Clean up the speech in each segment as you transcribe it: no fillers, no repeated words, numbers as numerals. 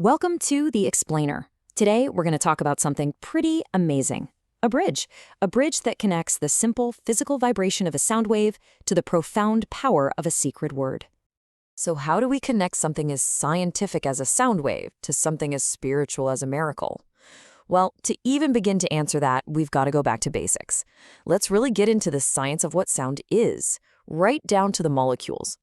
Welcome to The Explainer. Today, we're going to talk about something pretty amazing. A bridge. A bridge that connects the simple physical vibration of a sound wave to the profound power of a secret word. So how do we connect something as scientific as a sound wave to something as spiritual as a miracle? Well, to even begin to answer that, we've got to go back to basics. Let's really get into the science of what sound is, right down to the molecules.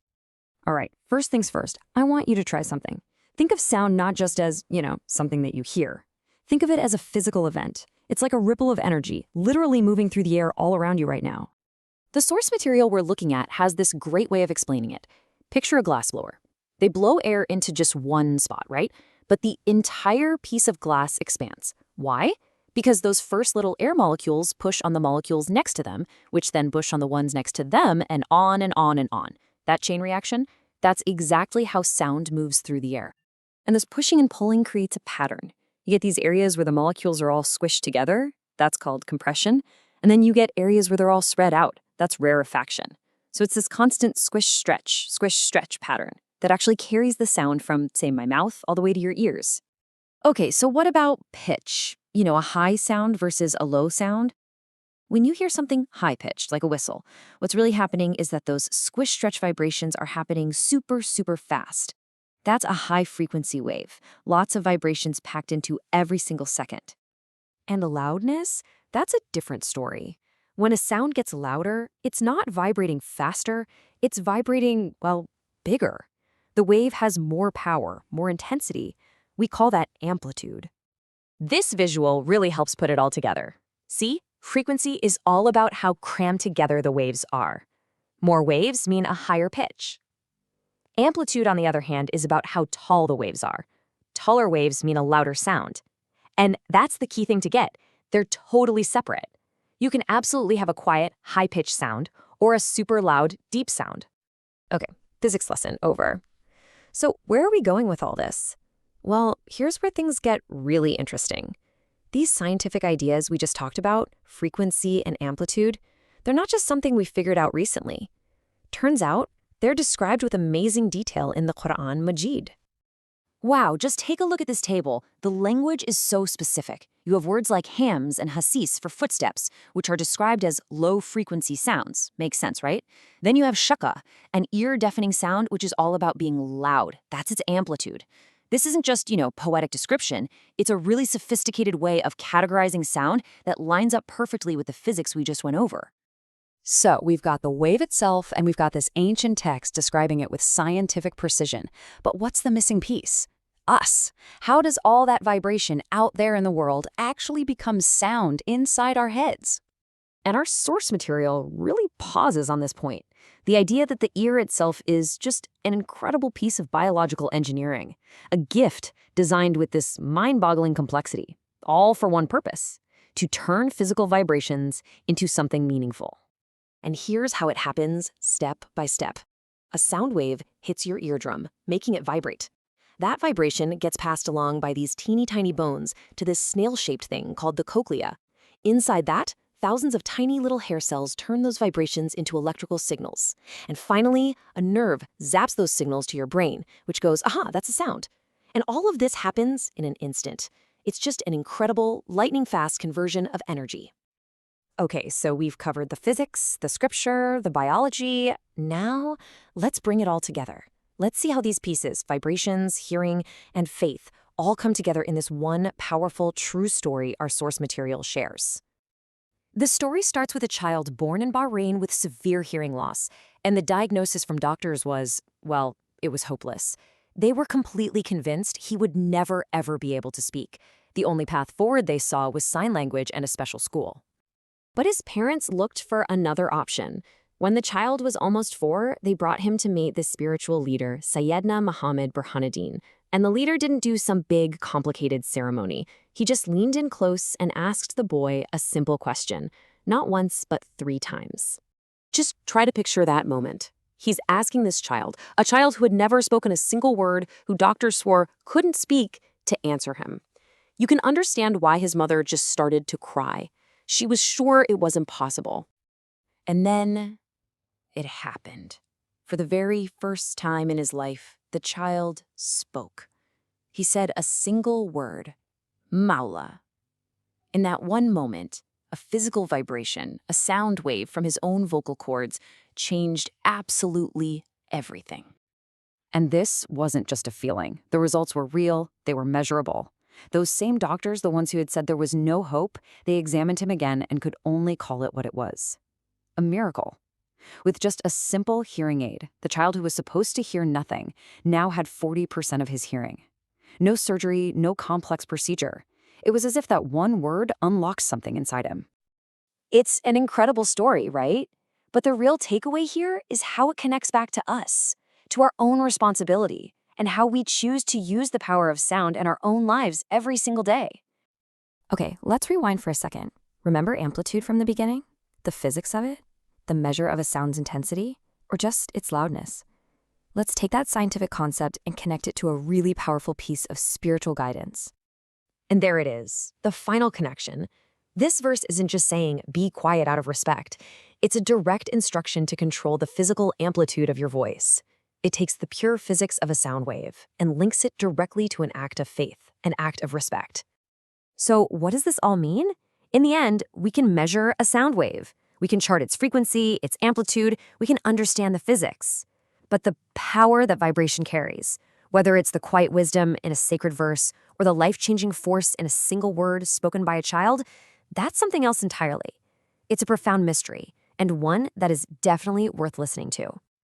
All right, first things first, I want you to try something. Think of sound not just as, something that you hear. Think of it as a physical event. It's like a ripple of energy, literally moving through the air all around you right now. The source material we're looking at has this great way of explaining it. Picture a glassblower. They blow air into just one spot, right? But the entire piece of glass expands. Why? Because those first little air molecules push on the molecules next to them, which then push on the ones next to them, and on and on and on. That chain reaction, that's exactly how sound moves through the air. And this pushing and pulling creates a pattern. You get these areas where the molecules are all squished together. That's called compression. And then you get areas where they're all spread out. That's rarefaction. So it's this constant squish-stretch pattern that actually carries the sound from, say, my mouth all the way to your ears. Okay, so what about pitch? A high sound versus a low sound? When you hear something high-pitched, like a whistle, what's really happening is that those squish-stretch vibrations are happening super, super fast. That's a high-frequency wave, lots of vibrations packed into every single second. And the loudness? That's a different story. When a sound gets louder, it's not vibrating faster, it's vibrating, bigger. The wave has more power, more intensity. We call that amplitude. This visual really helps put it all together. See? Frequency is all about how crammed together the waves are. More waves mean a higher pitch. Amplitude, on the other hand, is about how tall the waves are. Taller waves mean a louder sound. And that's the key thing to get. They're totally separate. You can absolutely have a quiet, high-pitched sound or a super loud, deep sound. Okay, physics lesson over. So where are we going with all this? Well, here's where things get really interesting. These scientific ideas we just talked about, frequency and amplitude, they're not just something we figured out recently. Turns out, they're described with amazing detail in the Quran Majeed. Wow, just take a look at this table. The language is so specific. You have words like hams and hasis for footsteps, which are described as low-frequency sounds. Makes sense, right? Then you have shaka, an ear-deafening sound which is all about being loud. That's its amplitude. This isn't just, poetic description. It's a really sophisticated way of categorizing sound that lines up perfectly with the physics we just went over. So we've got the wave itself, and we've got this ancient text describing it with scientific precision. But what's the missing piece? Us. How does all that vibration out there in the world actually become sound inside our heads? And our source material really pauses on this point. The idea that the ear itself is just an incredible piece of biological engineering, a gift designed with this mind-boggling complexity, all for one purpose: to turn physical vibrations into something meaningful. And here's how it happens step by step. A sound wave hits your eardrum, making it vibrate. That vibration gets passed along by these teeny tiny bones to this snail-shaped thing called the cochlea. Inside that, thousands of tiny little hair cells turn those vibrations into electrical signals. And finally, a nerve zaps those signals to your brain, which goes, aha, that's a sound. And all of this happens in an instant. It's just an incredible, lightning-fast conversion of energy. Okay, so we've covered the physics, the scripture, the biology. Now, let's bring it all together. Let's see how these pieces, vibrations, hearing, and faith, all come together in this one powerful, true story our source material shares. The story starts with a child born in Bahrain with severe hearing loss, and the diagnosis from doctors was, it was hopeless. They were completely convinced he would never, ever be able to speak. The only path forward they saw was sign language and a special school. But his parents looked for another option. When the child was almost 4, they brought him to meet the spiritual leader, Syedna Mohammed Burhanuddin. And the leader didn't do some big, complicated ceremony. He just leaned in close and asked the boy a simple question, not once, but 3 times. Just try to picture that moment. He's asking this child, a child who had never spoken a single word, who doctors swore couldn't speak, to answer him. You can understand why his mother just started to cry. She was sure it was impossible. And then it happened. For the very first time in his life, the child spoke. He said a single word, Maula. In that one moment, a physical vibration, a sound wave from his own vocal cords, changed absolutely everything. And this wasn't just a feeling. The results were real, they were measurable. Those same doctors, the ones who had said there was no hope, they examined him again and could only call it what it was. A miracle. With just a simple hearing aid, the child who was supposed to hear nothing now had 40% of his hearing. No surgery, no complex procedure. It was as if that one word unlocked something inside him. It's an incredible story, right? But the real takeaway here is how it connects back to us, to our own responsibility, and how we choose to use the power of sound in our own lives every single day. Okay, let's rewind for a second. Remember amplitude from the beginning? The physics of it? The measure of a sound's intensity? Or just its loudness? Let's take that scientific concept and connect it to a really powerful piece of spiritual guidance. And there it is, the final connection. This verse isn't just saying, be quiet out of respect. It's a direct instruction to control the physical amplitude of your voice. It takes the pure physics of a sound wave and links it directly to an act of faith, an act of respect. So what does this all mean? In the end, we can measure a sound wave. We can chart its frequency, its amplitude. We can understand the physics. But the power that vibration carries, whether it's the quiet wisdom in a sacred verse or the life-changing force in a single word spoken by a child, that's something else entirely. It's a profound mystery, and one that is definitely worth listening to.